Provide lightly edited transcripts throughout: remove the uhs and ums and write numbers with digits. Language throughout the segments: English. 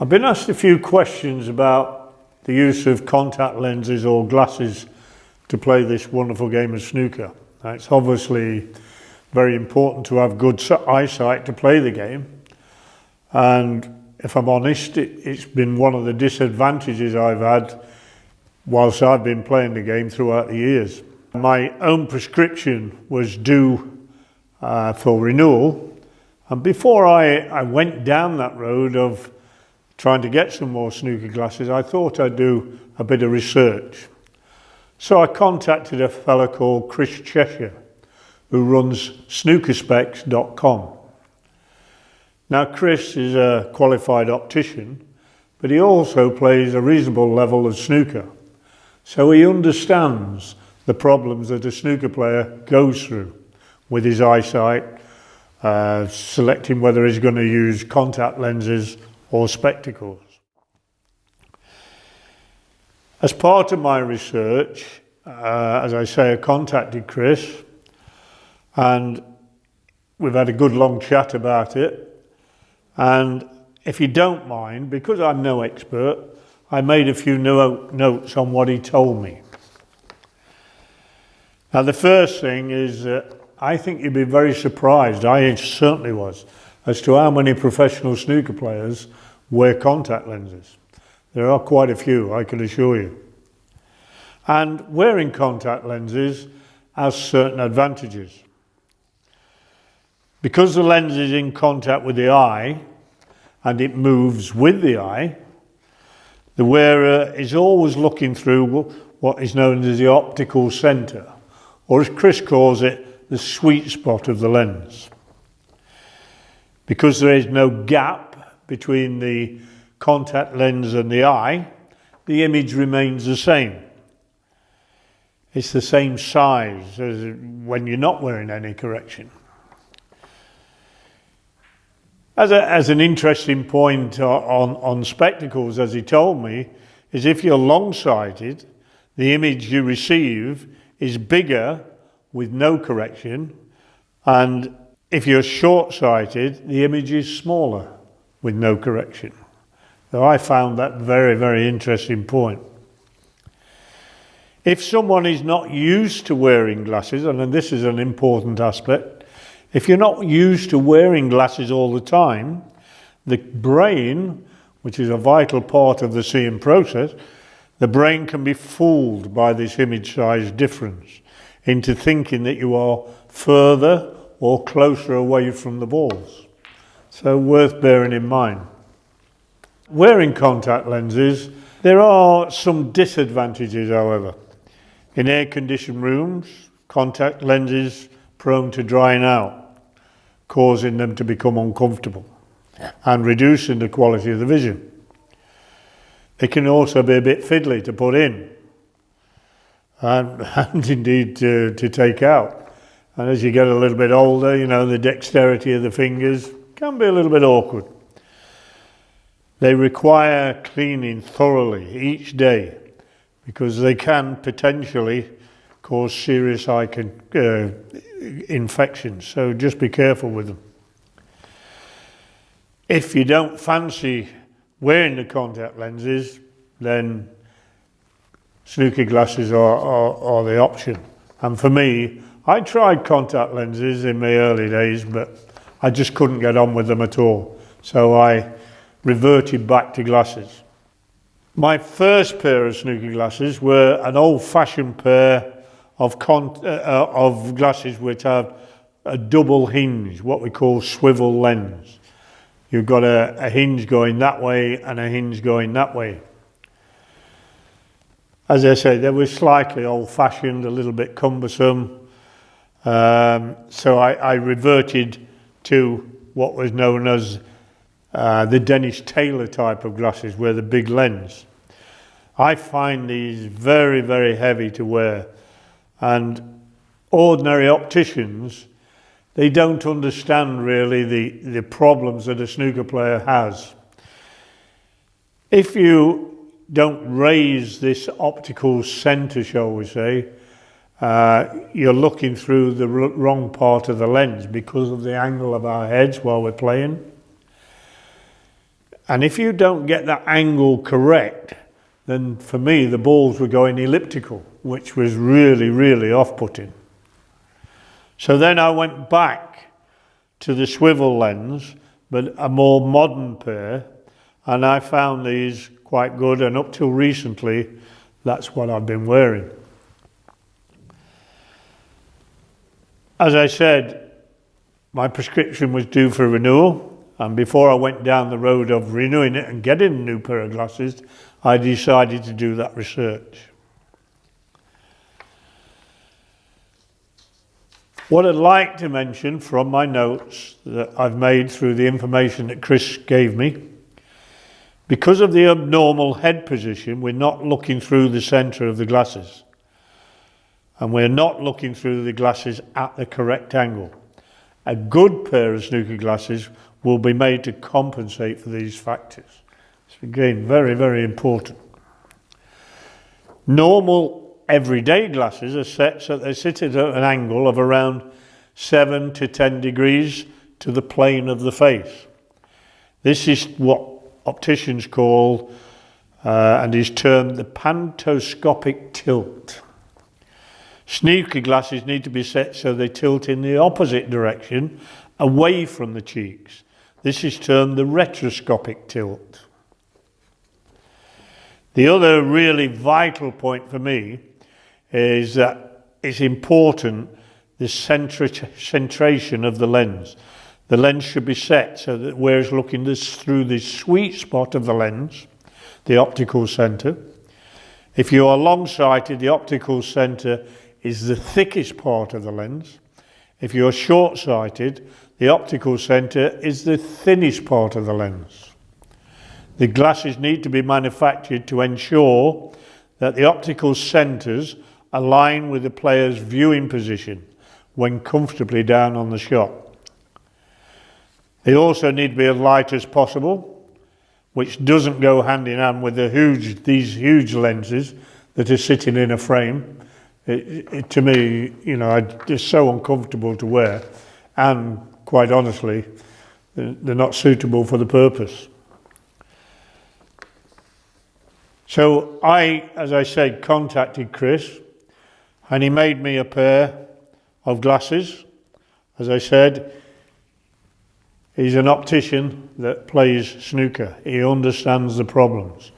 I've been asked a few questions about the use of contact lenses or glasses to play this wonderful game of snooker. Now, it's obviously very important to have good eyesight to play the game, and if I'm honest, it's been one of the disadvantages I've had whilst I've been playing the game throughout the years. My own prescription was due for renewal, and before I went down that road of trying to get some more snooker glasses, I thought I'd do a bit of research. So I contacted a fellow called Chris Cheshire, who runs snookerspecs.com. Now, Chris is a qualified optician, but he also plays a reasonable level of snooker. So he understands the problems that a snooker player goes through with his eyesight, selecting whether he's going to use contact lenses or spectacles. As part of my research, as I say, I contacted Chris, and we've had a good long chat about it. And if you don't mind, because I'm no expert, I made a few notes on what he told me. Now, the first thing is that I think you'd be very surprised, I certainly was, as to how many professional snooker players wear contact lenses. There are quite a few, I can assure you. And wearing contact lenses has certain advantages. Because the lens is in contact with the eye and it moves with the eye, the wearer is always looking through what is known as the optical centre, or as Chris calls it, the sweet spot of the lens. Because there is no gap between the contact lens and the eye, the image remains the same. It's the same size as when you're not wearing any correction. As an interesting point on spectacles, as he told me, is if you're long-sighted, the image you receive is bigger with no correction, and if you're short-sighted, the image is smaller with no correction. So I found that very, very interesting point. If someone is not used to wearing glasses, and this is an important aspect, if you're not used to wearing glasses all the time, the brain, which is a vital part of the seeing process, the brain can be fooled by this image size difference into thinking that you are further or closer away from the balls. So worth bearing in mind. Wearing contact lenses, there are some disadvantages, however. In air-conditioned rooms, contact lenses prone to drying out, causing them to become uncomfortable and reducing the quality of the vision. They can also be a bit fiddly to put in and indeed to take out. And as you get a little bit older, the dexterity of the fingers can be a little bit awkward. They require cleaning thoroughly each day because they can potentially cause serious eye infections, so just be careful with them. If you don't fancy wearing the contact lenses, then snooker glasses are the option. And for me, I tried contact lenses in my early days, but I just couldn't get on with them at all. So I reverted back to glasses. My first pair of snooker glasses were an old-fashioned pair of glasses which have a double hinge, what we call swivel lens. You've got a hinge going that way and a hinge going that way. As I say, they were slightly old-fashioned, a little bit cumbersome. So I reverted to what was known as the Dennis Taylor type of glasses, where the big lens. I find these very, very heavy to wear, and ordinary opticians, they don't understand really the problems that a snooker player has. If you don't raise this optical centre, shall we say, you're looking through the wrong part of the lens because of the angle of our heads while we're playing. And if you don't get that angle correct, then for me the balls were going elliptical, which was really, really off-putting. So then I went back to the swivel lens, but a more modern pair, and I found these quite good, and up till recently that's what I've been wearing. As I said, my prescription was due for renewal, and before I went down the road of renewing it and getting a new pair of glasses, I decided to do that research. What I'd like to mention from my notes that I've made through the information that Chris gave me, because of the abnormal head position, we're not looking through the centre of the glasses. And we're not looking through the glasses at the correct angle. A good pair of snooker glasses will be made to compensate for these factors. It's again very, very important. Normal everyday glasses are set so they sit at an angle of around 7 to 10 degrees to the plane of the face. This is what opticians call and is termed the pantoscopic tilt. Snooker glasses need to be set so they tilt in the opposite direction, away from the cheeks. This is termed the retroscopic tilt. The other really vital point for me is that it's important the centration of the lens. The lens should be set so that where it's looking through the sweet spot of the lens, the optical centre. If you are long-sighted, the optical centre is the thickest part of the lens. If you're short-sighted, the optical centre is the thinnest part of the lens. The glasses need to be manufactured to ensure that the optical centres align with the player's viewing position when comfortably down on the shot. They also need to be as light as possible, which doesn't go hand in hand with these huge lenses that are sitting in a frame. To me, it's so uncomfortable to wear, and quite honestly, they're not suitable for the purpose. So I, as I said, contacted Chris, and he made me a pair of glasses. As I said, he's an optician that plays snooker. He understands the problems.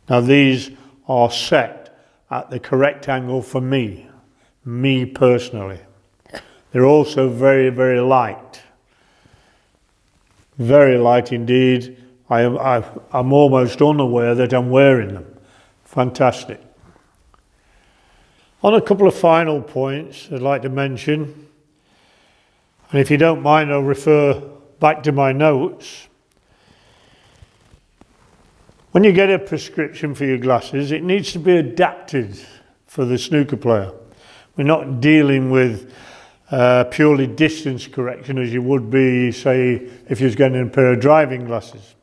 Now these are set at the correct angle for me personally. They're also very, very light. Very light indeed. I'm almost unaware that I'm wearing them. Fantastic. On a couple of final points I'd like to mention, and if you don't mind I'll refer back to my notes. When you get a prescription for your glasses, it needs to be adapted for the snooker player. We're not dealing with purely distance correction as you would be, say, if you was getting a pair of driving glasses.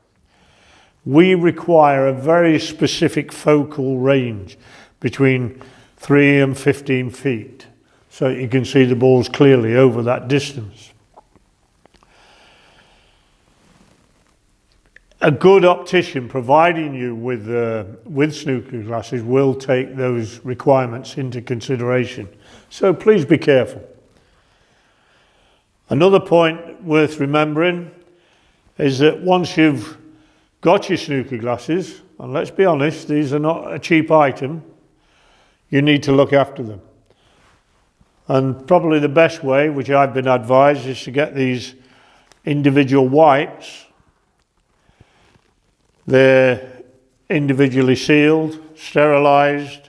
We require a very specific focal range between 3 and 15 feet, so you can see the balls clearly over that distance. A good optician providing you with snooker glasses will take those requirements into consideration. So please be careful. Another point worth remembering is that once you've got your snooker glasses, and let's be honest, these are not a cheap item, you need to look after them. And probably the best way, which I've been advised, is to get these individual wipes. They're individually sealed, sterilised,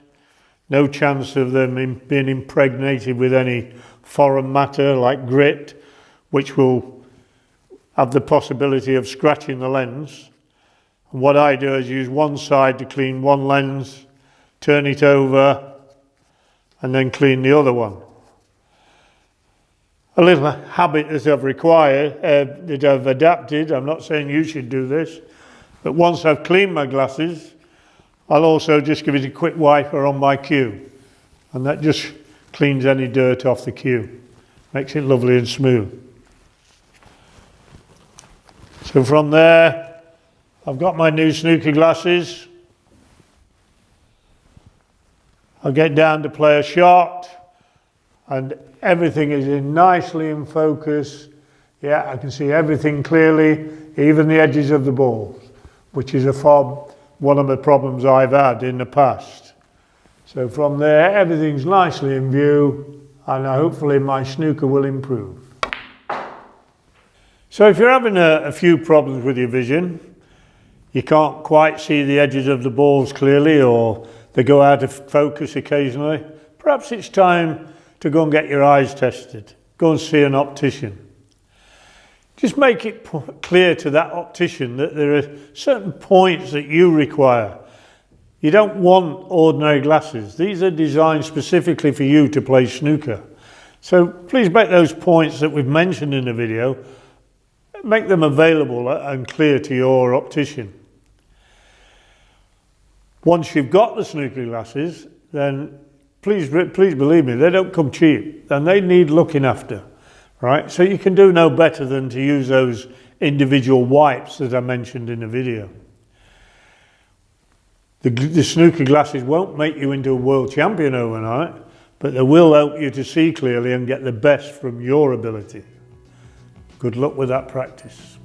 no chance of them being impregnated with any foreign matter like grit, which will have the possibility of scratching the lens. And what I do is use one side to clean one lens, turn it over, and then clean the other one. A little habit that I've required, that I've adapted. I'm not saying you should do this, but once I've cleaned my glasses, I'll also just give it a quick wiper on my cue, and that just cleans any dirt off the cue, makes it lovely and smooth. So from there, I've got my new snooker glasses. I'll get down to play a shot and everything is nicely in focus. Yeah, I can see everything clearly, even the edges of the balls, which is one of the problems I've had in the past. So from there, everything's nicely in view, and hopefully my snooker will improve. So if you're having a few problems with your vision, you can't quite see the edges of the balls clearly, or they go out of focus occasionally, perhaps it's time to go and get your eyes tested. Go and see an optician. Just make it clear to that optician that there are certain points that you require. You don't want ordinary glasses. These are designed specifically for you to play snooker. So please make those points that we've mentioned in the video, make them available and clear to your optician. Once you've got the snooker glasses, then please believe me, they don't come cheap and they need looking after, right? So you can do no better than to use those individual wipes that I mentioned in the video. The snooker glasses won't make you into a world champion overnight, but they will help you to see clearly and get the best from your ability. Good luck with that practice.